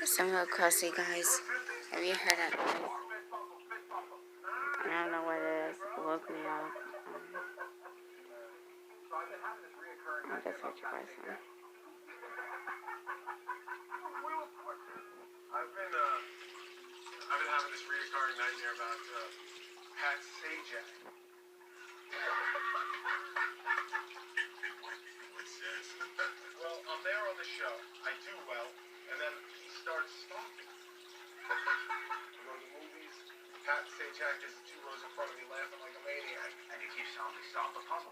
Some real crusty, guys. Have you heard that noise? I don't know what it is. It woke me up. I'll just hit you by some. I've been having this reoccurring nightmare about Pat Sajak. Well, I'm there on the show. I do well, and then he starts stalking. We go to the movies. Pat Sajak is 2 rows in front of me laughing like a maniac. And he keeps telling me, solve the puzzle.